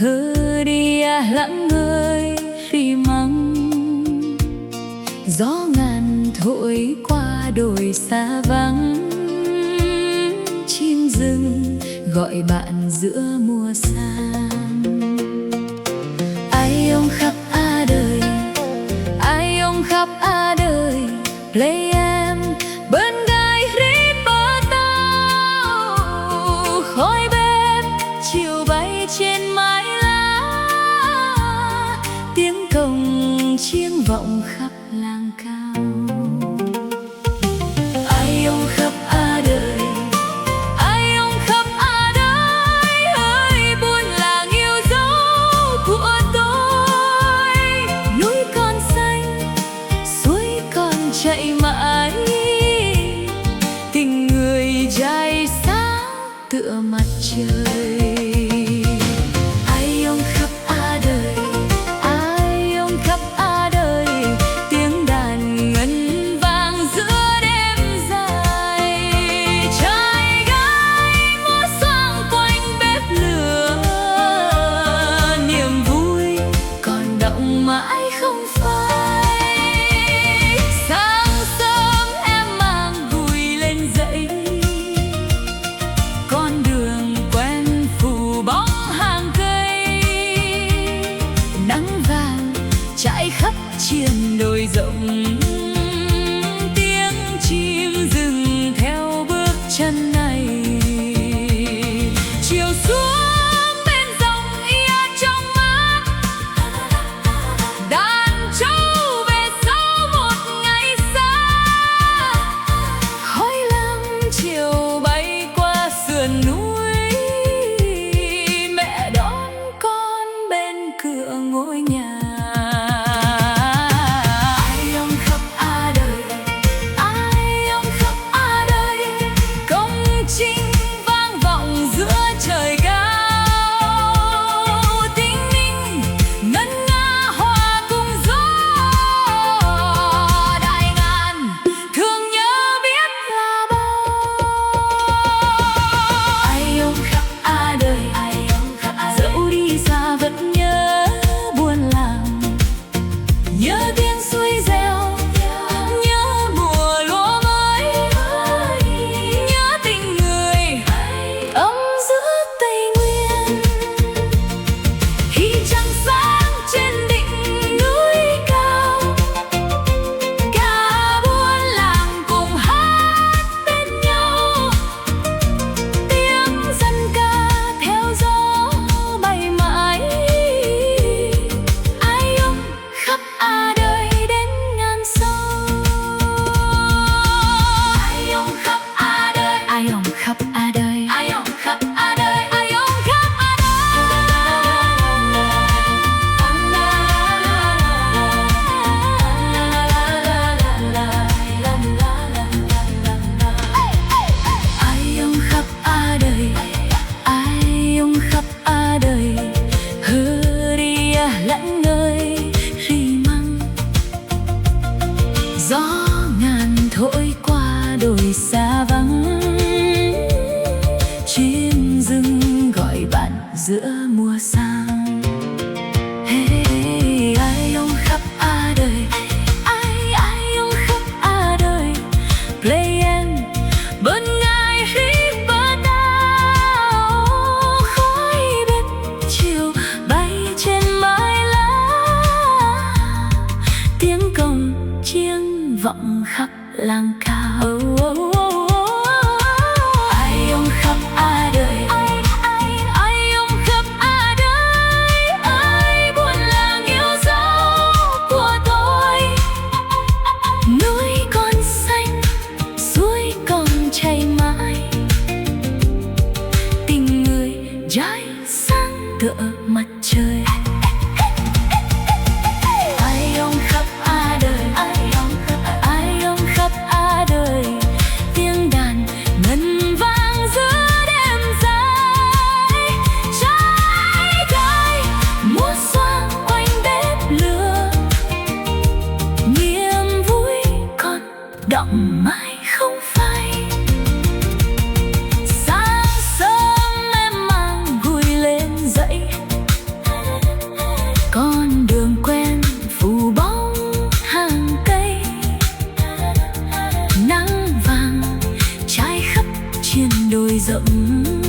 hơ đi lặng người vì măng. Gió ngàn thổi qua đồi xa vắng, chim rừng gọi bạn giữa mùa sang. Ai ông khắp đời, ai ông khắp đời, lấy em bên gai rít bờ tàu. Khói bếp chiều bay trên mái lá, tiếng cồng chiêng vọng khắp làng cao. Ai ông khắp đời, ai ông khắp đời, ơi buồn làng yêu dấu của tôi. Núi còn xanh, suối còn chảy mãi, tình người trai sáng tựa mặt trời. Ai ông khắp đời, ai ông khắp đời, tiếng đàn ngân vang giữa đêm dài. Trai gái múa xoang quanh bếp lửa, niềm vui còn đọng mãi không phai. Sáng sớm em mang gùi lên dậy, con đường quen phủ bóng hàng cây. Nắng vàng trải khắp triền đồi rộng, tiếng chim rừng theo bước chân này. Chiều xuống bên dòng ia trong mát, đàn trâu về sau một ngày xa. Khói lắng chiều bay qua sườn núi, mẹ đón con bên cửa ngôi nhà. Ai ông khắp đời, ai ông khắp đời, công trình vang vọng giữa trời cao. Tinh linh ngân nga hòa cùng gió, đại ngàn thương nhớ biết là bao. Ai ông khắp đời, ai ông khắp dẫu đi xa vẫn nhớ buôn làng, nhớ tiếng suối reo, nhớ mùa lúa mới, nhớ tình người đồi rộng